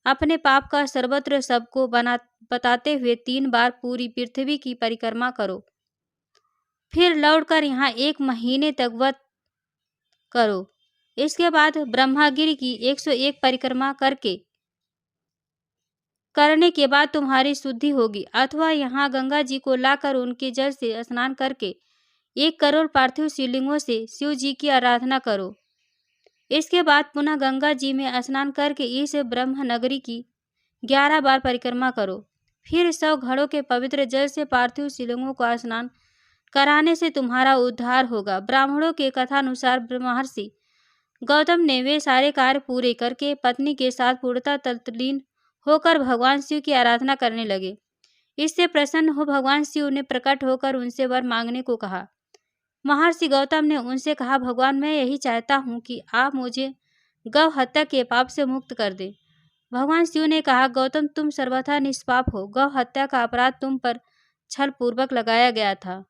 S1: अपने पाप का सर्वत्र सबको बताते हुए 3 बार पूरी पृथ्वी की परिक्रमा करो, फिर लौटकर यहाँ 1 महीने तक व्रत करो। इसके बाद ब्रह्मगिरि की 101 परिक्रमा करने के बाद तुम्हारी शुद्धि होगी। अथवा यहाँ गंगा जी को लाकर उनके जल से स्नान करके 1 करोड़ पार्थिव शिवलिंगों से शिव जी की आराधना करो। इसके बाद पुनः गंगा जी में स्नान करके इस ब्रह्म नगरी की 11 बार परिक्रमा करो। फिर 100 घड़ों के पवित्र जल से पार्थिव शिवलिंगों का स्नान कराने से तुम्हारा उद्धार होगा। ब्राह्मणों के कथानुसार महर्षि गौतम ने वे सारे कार्य पूरे करके पत्नी के साथ पूर्णतः तल्लीन होकर भगवान शिव की आराधना करने लगे। इससे प्रसन्न हो भगवान शिव ने प्रकट होकर उनसे वर मांगने को कहा। महर्षि गौतम ने उनसे कहा, भगवान, मैं यही चाहता हूँ कि आप मुझे गौ हत्या के पाप से मुक्त कर दें। भगवान शिव ने कहा, गौतम, तुम सर्वथा निष्पाप हो। गौ हत्या का अपराध तुम पर छल पूर्वक लगाया गया था।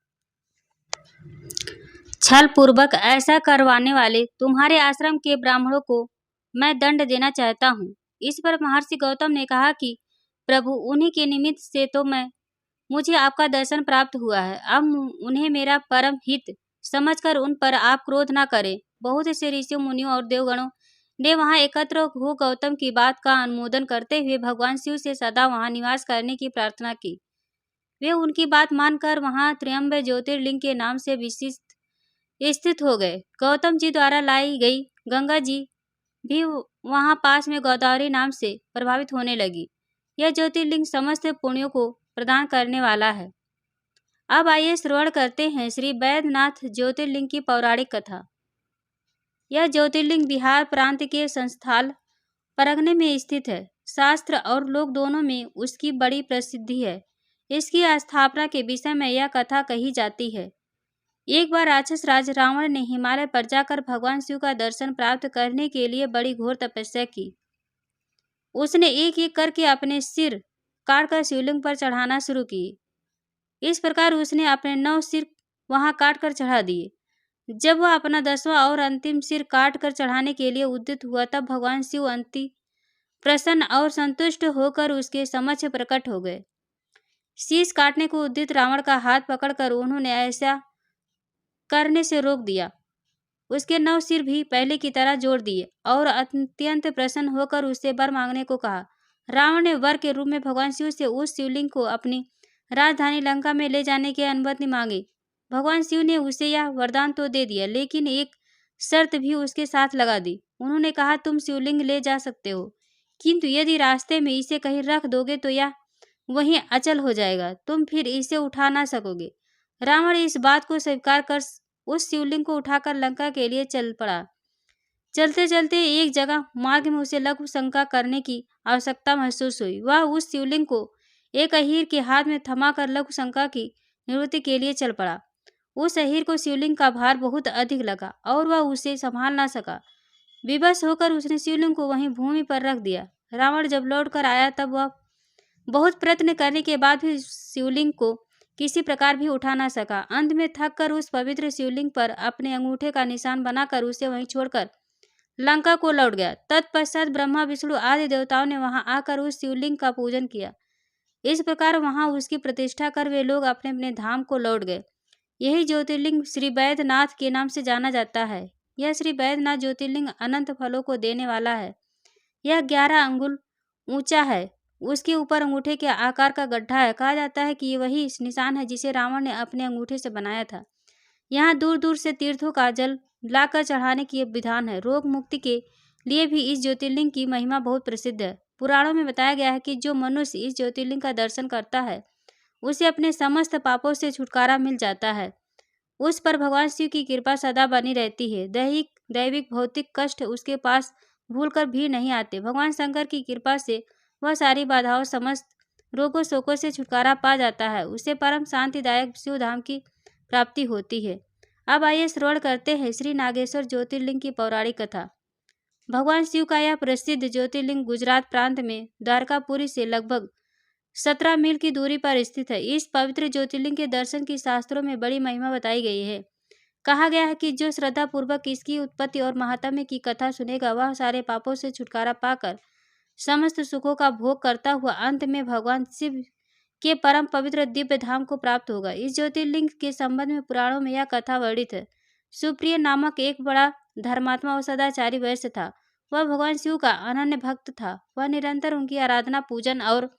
S1: छल पूर्वक ऐसा करवाने वाले तुम्हारे आश्रम के ब्राह्मणों को मैं दंड देना चाहता हूँ। इस पर महर्षि गौतम ने कहा कि प्रभु, उन्हीं के निमित्त से तो मुझे आपका दर्शन प्राप्त हुआ है। अब उन्हें मेरा परम हित समझकर उन पर आप क्रोध न करें। बहुत से ऋषियों, मुनियों और देवगणों ने वहां एकत्र हो गौतम की बात का अनुमोदन करते हुए भगवान शिव से सदा वहां निवास करने की प्रार्थना की। वे उनकी बात मानकर वहां त्र्यंबक ज्योतिर्लिंग के नाम से विशिष्ट स्थित हो गए। गौतम जी द्वारा लाई गई गंगा जी भी वहां पास में गोदावरी नाम से प्रभावित होने लगी। यह ज्योतिर्लिंग समस्त पुण्यों को प्रदान करने वाला है। अब आइए श्रवण करते हैं श्री बैद्यनाथ ज्योतिर्लिंग की पौराणिक कथा। यह ज्योतिर्लिंग बिहार प्रांत के संस्थाल परगने में स्थित है। शास्त्र और लोक दोनों में उसकी बड़ी प्रसिद्धि है। इसकी स्थापना के विषय में यह कथा कही जाती है। एक बार राक्षस राज रावण ने हिमालय पर जाकर भगवान शिव का दर्शन प्राप्त करने के लिए बड़ी घोर तपस्या की। उसने एक एक करके अपने सिर काटकर शिवलिंग पर चढ़ाना शुरू किए। इस प्रकार उसने अपने 9 सिर वहां काटकर चढ़ा दिए। जब वह अपना 10वां और अंतिम सिर काटकर चढ़ाने के लिए उद्यत हुआ, तब भगवान शिव अति प्रसन्न और संतुष्ट होकर उसके समक्ष प्रकट हो गए। शीश काटने को उद्यत रावण का हाथ पकड़कर उन्होंने ऐसा करने से रोक दिया। उसके 9 सिर भी पहले की तरह जोड़ दिए और अत्यंत प्रसन्न होकर उससे वर मांगने को कहा। रावण ने वर के रूप में भगवान शिव से उस शिवलिंग को अपनी राजधानी लंका में ले जाने की अनुमति मांगी। भगवान शिव ने उसे यह वरदान तो दे दिया, लेकिन एक शर्त भी उसके साथ लगा दी। उन्होंने कहा, तुम शिवलिंग ले जा सकते हो, किंतु यदि रास्ते में इसे कहीं रख दोगे तो यह वहीं अचल हो जाएगा, तुम फिर इसे उठा ना सकोगे। रावण इस बात को स्वीकार कर उस शिवलिंग को उठाकर लंका के लिए चल पड़ा। चलते चलते एक जगह मार्ग में उसे लघु शंका करने की आवश्यकता महसूस हुई। वह उस शिवलिंग को एक अहीर के हाथ में थमाकर लघु शंका की निवृत्ति के लिए चल पड़ा। उस अहीर को शिवलिंग का भार बहुत अधिक लगा और वह उसे संभाल ना सका। विवश होकर उसने शिवलिंग को वहीं भूमि पर रख दिया। रावण जब लौट कर आया तब वह बहुत प्रयत्न करने के बाद भी शिवलिंग को किसी प्रकार भी उठा ना सका। अंत में थक कर उस पवित्र शिवलिंग पर अपने अंगूठे का निशान बनाकर उसे वहीं छोड़कर लंका को लौट गया। तत्पश्चात ब्रह्मा विष्णु आदि देवताओं ने वहां आकर उस शिवलिंग का पूजन किया। इस प्रकार वहां उसकी प्रतिष्ठा कर वे लोग अपने अपने धाम को लौट गए। यही ज्योतिर्लिंग श्री वैद्यनाथ के नाम से जाना जाता है। यह श्री वैद्यनाथ ज्योतिर्लिंग अनंत फलों को देने वाला है। यह 11 अंगुल ऊंचा है। उसके ऊपर अंगूठे के आकार का गड्ढा है। कहा जाता है कि ये वही निशान है जिसे रावण ने अपने अंगूठे से बनाया था। यहाँ दूर दूर से तीर्थों का जल लाकर चढ़ाने की विधान है। रोग मुक्ति के लिए भी इस ज्योतिर्लिंग की महिमा बहुत प्रसिद्ध है। पुराणों में बताया गया है कि जो मनुष्य इस ज्योतिर्लिंग का दर्शन करता है उसे अपने समस्त पापों से छुटकारा मिल जाता है। उस पर भगवान शिव की कृपा सदा बनी रहती है। दैहिक दैविक भौतिक कष्ट उसके पास भूलकर भी नहीं आते। भगवान शंकर की कृपा से वह सारी बाधाओं समस्त रोगों शोकों से छुटकारा पा जाता है। उसे परम शांतिदायक शिव धाम की प्राप्ति होती है। अब आइए श्रवण करते हैं श्री नागेश्वर ज्योतिर्लिंग की पौराणिक कथा। भगवान शिव का यह प्रसिद्ध ज्योतिर्लिंग गुजरात प्रांत में द्वारकापुरी से लगभग 17 मील की दूरी पर स्थित है। इस पवित्र ज्योतिर्लिंग के दर्शन की शास्त्रों में बड़ी महिमा बताई गई है। कहा गया है कि जो श्रद्धा पूर्वक इसकी उत्पत्ति और महात्म्य की कथा सुनेगा वह सारे पापों से छुटकारा पाकर समस्त सुखों का भोग करता हुआ अंत में भगवान शिव के परम पवित्र दिव्य धाम को प्राप्त होगा। इस ज्योतिर्लिंग के संबंध में पुराणों में यह कथा वर्णित है। सुप्रिय नामक एक बड़ा धर्मात्मा और सदाचारी वैश्य था। वह भगवान शिव का अनन्य भक्त था। वह निरंतर उनकी आराधना पूजन और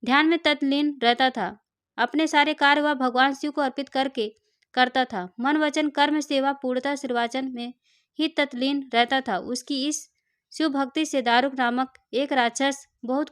S1: ध्यान में तत्लीन रहता था। अपने सारे कार्य वह भगवान शिव को अर्पित करके करता था। मन वचन कर्म सेवा पूर्णतः श्रीवाचन में ही तत्लीन रहता था। उसकी इस शिव भक्ति से दारुक नामक एक राक्षस बहुत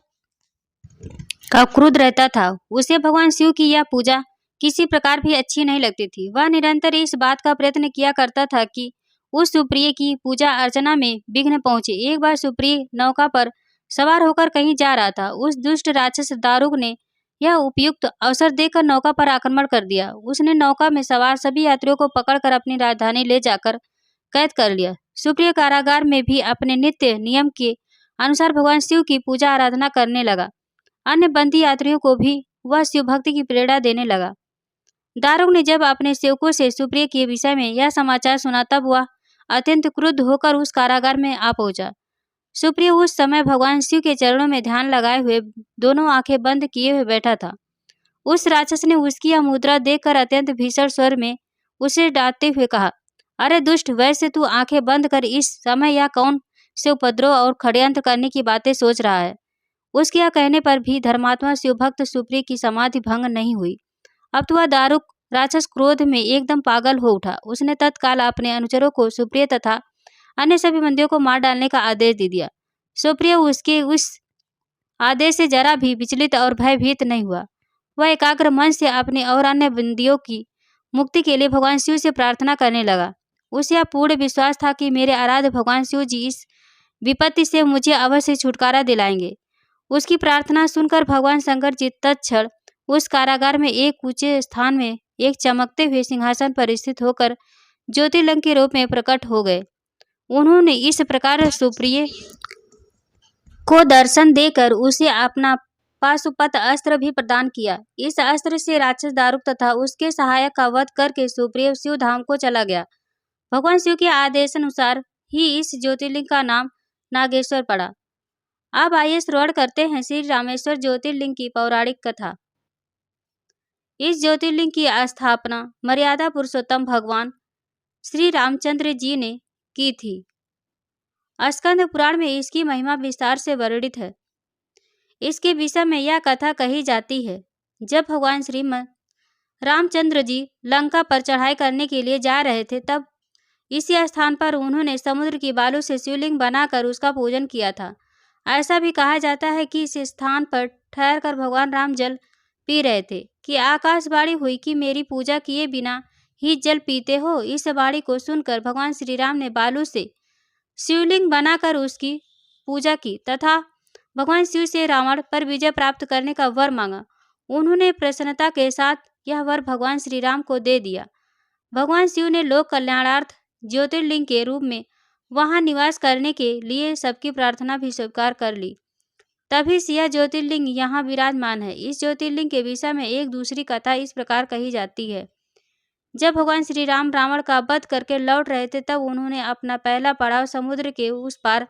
S1: क्रुद्ध रहता था। उसे भगवान शिव की यह पूजा किसी प्रकार भी अच्छी नहीं लगती थी। वह निरंतर इस बात का प्रयत्न किया करता था कि उस सुप्रिय की पूजा अर्चना में विघ्न पहुंचे। एक बार सुप्रिय नौका पर सवार होकर कहीं जा रहा था। उस दुष्ट राक्षस दारुक ने यह उपयुक्त अवसर देखकर नौका पर आक्रमण कर दिया। उसने नौका में सवार सभी यात्रियों को पकड़कर अपनी राजधानी ले जाकर कैद कर लिया। सुप्रिय कारागार में भी अपने नित्य नियम के अनुसार भगवान शिव की पूजा आराधना करने लगा। अन्य बंदी यात्रियों को भी वह शिव भक्ति की प्रेरणा देने लगा। दारुक ने जब अपने सेवकों से सुप्रिय के विषय में यह समाचार सुना तब वह अत्यंत क्रुद्ध होकर उस कारागार में आ पहुंचा। सुप्रिय उस समय भगवान शिव के चरणों में ध्यान लगाए हुए दोनों आंखें बंद किए हुए बैठा था। उस राक्षस ने उसकी यह मुद्रा देखकर अत्यंत भीषण स्वर में उसे डांटते हुए कहा, अरे दुष्ट, वैसे तू आंखें बंद कर इस समय यह कौन से उपद्रव और षड्यंत्र करने की बातें सोच रहा है। उसके यह कहने पर भी धर्मात्मा शिवभक्त सुप्रिय की समाधि भंग नहीं हुई। अब तो वह दारुक राक्षस क्रोध में एकदम पागल हो उठा। उसने तत्काल अपने अनुचरों को सुप्रिय तथा अन्य सभी बंदियों को मार डालने का आदेश दे दिया। सुप्रिय उसके उस आदेश से जरा भी विचलित और भयभीत नहीं हुआ। वह एकाग्र मन से अपने और अन्य बंदियों की मुक्ति के लिए भगवान शिव से प्रार्थना करने लगा। उसे यह पूर्ण विश्वास था कि मेरे आराध्य भगवान शिव जी इस विपत्ति से मुझे अवश्य छुटकारा दिलाएंगे। उसकी प्रार्थना सुनकर भगवान शंकर जी तत्क्षण उस कारागार में एक ऊंचे स्थान में एक चमकते हुए सिंहासन पर स्थित होकर ज्योतिर्लिंग के रूप में प्रकट हो गए। उन्होंने इस प्रकार सुप्रिय को दर्शन देकर उसे अपना पाशुपत अस्त्र भी प्रदान किया। इस अस्त्र से राक्षस दारुक तथा उसके सहायक का वध करके सुप्रिय शिव धाम को चला गया। भगवान शिव के आदेशानुसार ही इस ज्योतिर्लिंग का नाम नागेश्वर पड़ा। अब आइए श्रवण करते हैं श्री रामेश्वर ज्योतिर्लिंग की पौराणिक कथा। इस ज्योतिर्लिंग की स्थापना मर्यादा पुरुषोत्तम भगवान श्री रामचंद्र जी ने की थी। स्कंद पुराण में इसकी महिमा विस्तार से वर्णित है। इसके विषय में यह कथा कही जाती है, जब भगवान श्रीमद रामचंद्र जी लंका पर चढ़ाई करने के लिए जा रहे थे, तब इसी स्थान पर उन्होंने समुद्र की बालू से शिवलिंग बनाकर उसका पूजन किया था। ऐसा भी कहा जाता है कि इस स्थान पर ठहरकर भगवान राम जल पी रहे थे कि आकाशवाणी हुई कि मेरी पूजा किए बिना ही जल पीते हो। इस वाणी को सुनकर भगवान श्री राम ने बालू से शिवलिंग बनाकर उसकी पूजा की तथा भगवान शिव से रावण पर विजय प्राप्त करने का वर मांगा। उन्होंने प्रसन्नता के साथ यह वर भगवान श्री राम को दे दिया। भगवान शिव ने लोक कल्याणार्थ ज्योतिर्लिंग के रूप में वहां निवास करने के लिए सबकी प्रार्थना भी स्वीकार कर ली। तभी से यह ज्योतिर्लिंग यहाँ विराजमान है। इस ज्योतिर्लिंग के विषय में एक दूसरी कथा इस प्रकार कही जाती है। जब भगवान श्री राम रावण का वध करके लौट रहे थे, तब उन्होंने अपना पहला पड़ाव समुद्र के उस पार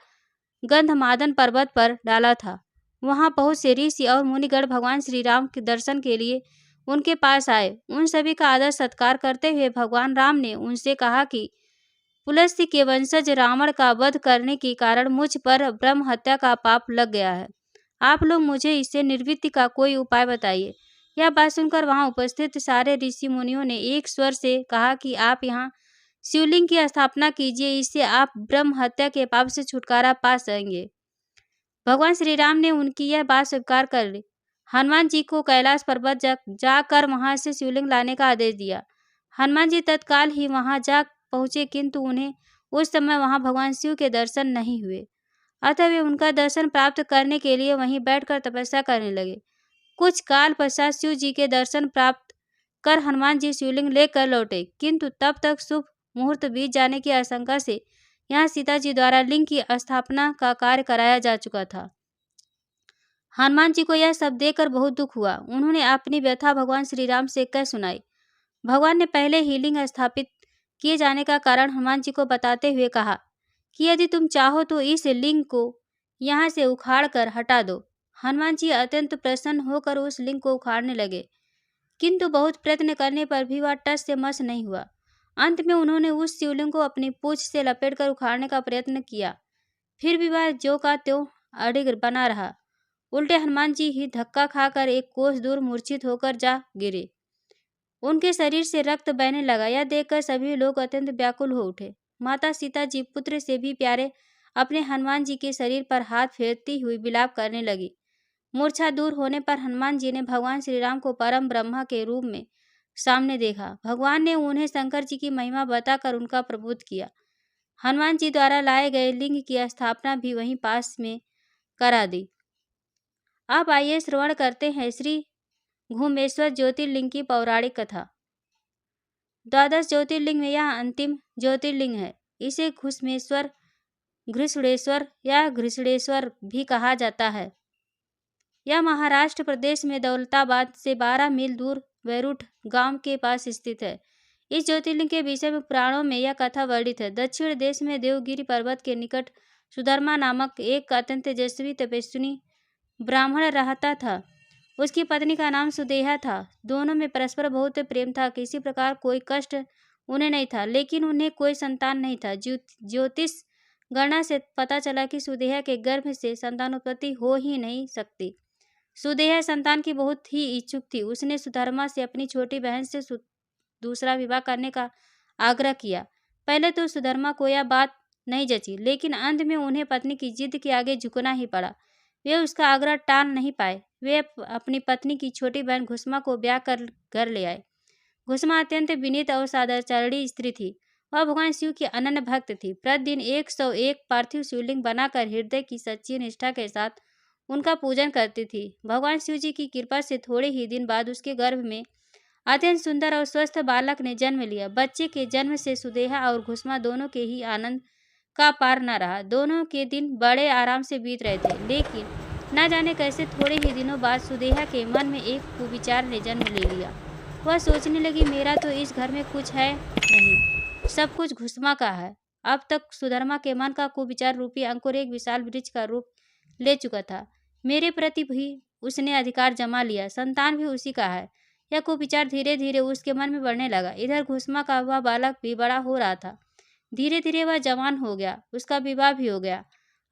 S1: गंधमादन पर्वत पर डाला था। वहां बहुत से ऋषि और मुनिगण भगवान श्री राम के दर्शन के लिए उनके पास आए। उन सभी का आदर सत्कार करते हुए भगवान राम ने उनसे कहा कि पुलस्त्य के वंशज रावण का वध करने के कारण मुझ पर ब्रह्म हत्या का पाप लग गया है। आप लोग मुझे इससे निवृत्ति का कोई उपाय बताइए। यह बात सुनकर वहां उपस्थित सारे ऋषि मुनियों ने एक स्वर से कहा कि आप यहाँ शिवलिंग की स्थापना कीजिए, इससे आप ब्रह्म हत्या के पाप से छुटकारा पा सकेंगे। भगवान श्री राम ने उनकी यह बात स्वीकार कर ली। हनुमान जी को कैलाश पर्वत जाकर वहां से शिवलिंग लाने का आदेश दिया। हनुमान जी तत्काल ही वहां जा पहुंचे, किंतु उन्हें उस समय वहां भगवान शिव के दर्शन नहीं हुए। अतः वे उनका दर्शन प्राप्त करने के लिए वहीं बैठकर तपस्या करने लगे। कुछ काल पश्चात शिव जी के दर्शन प्राप्त कर हनुमान जी शिवलिंग लेकर लौटे, किंतु तब तक शुभ मुहूर्त बीत जाने की आशंका से यहाँ सीता जी द्वारा लिंग की स्थापना का कार्य कराया जा चुका था। हनुमान जी को यह सब देखकर बहुत दुख हुआ। उन्होंने अपनी व्यथा भगवान श्री राम से कह सुनाई। भगवान ने पहले ही लिंग स्थापित किए जाने का कारण हनुमान जी को बताते हुए कहा कि यदि तुम चाहो तो इस लिंग को यहाँ से उखाड़ कर हटा दो। हनुमान जी अत्यंत प्रसन्न होकर उस लिंग को उखाड़ने लगे, किंतु बहुत प्रयत्न करने पर भी वह टस से मस नहीं हुआ। अंत में उन्होंने उस शिवलिंग को अपनी पूंछ से लपेटकर उखाड़ने का प्रयत्न किया, फिर भी वह ज्यों का त्यों अडिग बना रहा। उल्टे हनुमान जी ही धक्का खाकर एक कोस दूर मूर्छित होकर जा गिरे। उनके शरीर से रक्त बहने लगा। यह देखकर सभी लोग अत्यंत व्याकुल हो उठे। माता सीता जी पुत्र से भी प्यारे अपने हनुमान जी के शरीर पर हाथ फेरती हुई विलाप करने लगी। मूर्छा दूर होने पर हनुमान जी ने भगवान श्री राम को परम ब्रह्मा के रूप में सामने देखा। भगवान ने उन्हें शंकर जी की महिमा बताकर उनका प्रबोध किया। हनुमान जी द्वारा लाए गए लिंग की स्थापना भी वहीं पास में करा दी। अब आइए श्रवण करते हैं श्री घुमेश्वर ज्योतिर्लिंग की पौराणिक कथा। द्वादश ज्योतिर्लिंग में यह अंतिम ज्योतिर्लिंग है। इसे घुमेश्वर, घृष्णेश्वर या घृष्णेश्वर भी कहा जाता है। यह महाराष्ट्र प्रदेश में दौलताबाद से 12 मील दूर वैरुठ गांव के पास स्थित है। इस ज्योतिर्लिंग के विषय में पुराणों में यह कथा वर्णित है। दक्षिण देश में देवगिरी पर्वत के निकट सुधर्मा नामक एक अत्यंत तेजस्वी तपस्विनी ब्राह्मण रहता था। उसकी पत्नी का नाम सुदेहा था। दोनों में परस्पर बहुत प्रेम था। किसी प्रकार कोई कष्ट उन्हें नहीं था, लेकिन उन्हें कोई संतान नहीं था। ज्योतिष गणना से पता चला कि सुदेहा के गर्भ से संतानोत्पत्ति हो ही नहीं सकती। सुदेहा संतान की बहुत ही इच्छुक थी। उसने सुधर्मा से अपनी छोटी बहन से दूसरा विवाह करने का आग्रह किया। पहले तो सुधर्मा को यह बात नहीं जची, लेकिन अंत में उन्हें पत्नी की जिद के आगे झुकना ही पड़ा। वे उसका आग्रह टाल नहीं पाए। वे अपनी पत्नी की छोटी बहन घुसमा को ब्याह कर घर ले आए। घुसमा अत्यंत विनीत और सदाचारी स्त्री थी। वह भगवान शिव की अनन्य भक्त थी। प्रतिदिन 101 पार्थिव शिवलिंग बनाकर हृदय की सच्ची निष्ठा के साथ उनका पूजन करती थी। भगवान शिव जी की कृपा से थोड़े ही दिन बाद उसके गर्भ में अत्यंत सुंदर और स्वस्थ बालक ने जन्म लिया। बच्चे के जन्म से सुदेहा और घुसमा दोनों के ही आनंद का पार न रहा। दोनों के दिन बड़े आराम से बीत रहे थे, लेकिन न जाने कैसे थोड़े ही दिनों बाद सुदेहा के मन में एक कुविचार ने जन्म ले लिया। वह सोचने लगी, मेरा तो इस घर में कुछ है नहीं, सब कुछ घुसमा का है। अब तक सुधर्मा के मन का कुविचार रूपी अंकुर एक विशाल वृक्ष का रूप ले चुका था। मेरे प्रति भी उसने अधिकार जमा लिया। संतान भी उसी का है, यह कुविचार धीरे धीरे उसके मन में बढ़ने लगा। इधर घुसमा का वह बालक भी बड़ा हो रहा था। धीरे धीरे वह जवान हो गया, उसका विवाह भी हो गया।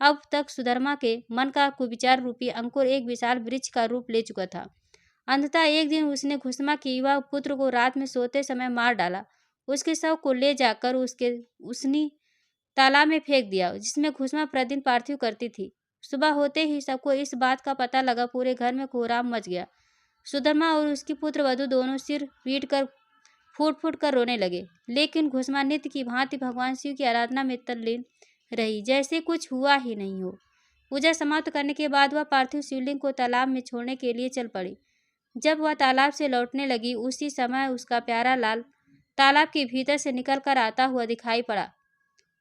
S1: अब तक सुधर्मा के मन का कुविचार रूपी अंकुर एक विशाल वृक्ष का रूप ले चुका था। अंततः एक दिन उसने घुसमा के युवा पुत्र को रात में सोते समय मार डाला। उसके शव को ले जाकर उसने तालाब में फेंक दिया, जिसमें घुसमा प्रतिदिन पार्थिव करती थी। सुबह होते ही सबको इस बात का पता लगा। पूरे घर में कोहराम मच गया। सुधर्मा और उसकी पुत्र वधू दोनों सिर पीट कर फूट फूट कर रोने लगे, लेकिन घुसमा नित्य की भांति भगवान शिव की आराधना में तल्लीन रही, जैसे कुछ हुआ ही नहीं हो। पूजा समाप्त करने के बाद वह पार्थिव शिवलिंग को तालाब में छोड़ने के लिए चल पड़ी। जब वह तालाब से लौटने लगी, उसी समय उसका प्यारा लाल तालाब के भीतर से निकल कर आता हुआ दिखाई पड़ा।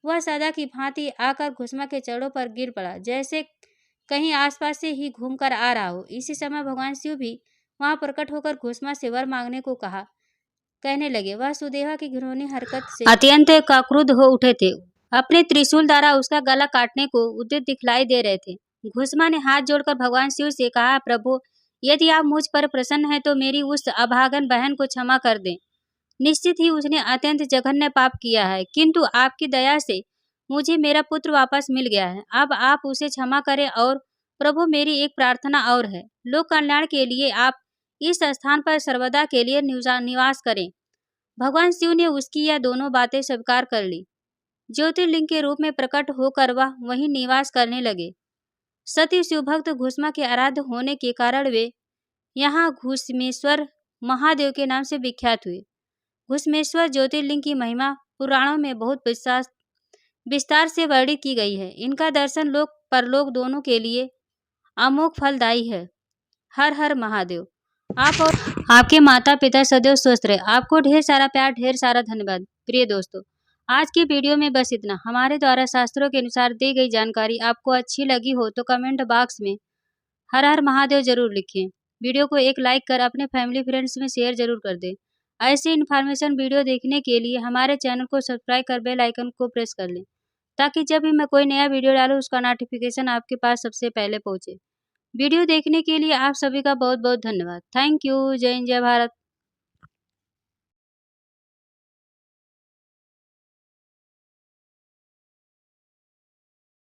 S1: वह सदा की भांति आकर घुसमा के चरणों पर गिर पड़ा, जैसे कहीं आसपास से ही घूमकर आ रहा हो। इसी समय भगवान शिव भी वहां प्रकट होकर घुसमा से वर मांगने को कहने लगे। वह सुदेवा की घिनौनी हरकत से अत्यंत क्रुद्ध हो उठे थे। अपने त्रिशूल द्वारा उसका गला काटने को उद्यत दिखलाई दे रहे थे। घुसमा ने हाथ जोड़कर भगवान शिव से कहा, प्रभु, यदि आप मुझ पर प्रसन्न हैं तो मेरी उस अभागन बहन को क्षमा कर दें। निश्चित ही उसने अत्यंत जघन्य पाप किया है, किंतु आपकी दया से मुझे मेरा पुत्र वापस मिल गया है। अब आप उसे क्षमा करें। और प्रभु, मेरी एक प्रार्थना और है। लोक कल्याण के लिए आप इस स्थान पर सर्वदा के लिए निवास करें। भगवान शिव ने उसकी यह दोनों बातें स्वीकार कर ली। ज्योतिर्लिंग के रूप में प्रकट होकर वह वहीं निवास करने लगे। सती शिवभक्त घुसमा के आराध्य होने के कारण वे यहाँ घुसमेश्वर महादेव के नाम से विख्यात हुए। घुसमेश्वर ज्योतिर्लिंग की महिमा पुराणों में बहुत विस्तार से वर्णित की गई है। इनका दर्शन लोक परलोक दोनों के लिए अमोघ फलदायी है। हर हर महादेव। आप और आपके माता पिता सदैव स्वस्थ रहे। आपको ढेर सारा प्यार, ढेर सारा धन्यवाद। प्रिय दोस्तों, आज के वीडियो में बस इतना। हमारे द्वारा शास्त्रों के अनुसार दी गई जानकारी आपको अच्छी लगी हो तो कमेंट बॉक्स में हर हर महादेव जरूर लिखें। वीडियो को एक लाइक कर अपने फैमिली फ्रेंड्स में शेयर जरूर कर दें। ऐसे इन्फॉर्मेशन वीडियो देखने के लिए हमारे चैनल को सब्सक्राइब कर बेल आइकन को प्रेस कर लें, ताकि जब भी मैं कोई नया वीडियो डालूं उसका नोटिफिकेशन आपके पास सबसे पहले पहुंचे। वीडियो देखने के लिए आप सभी का बहुत बहुत धन्यवाद। Thank you. जय हिंद, जय भारत।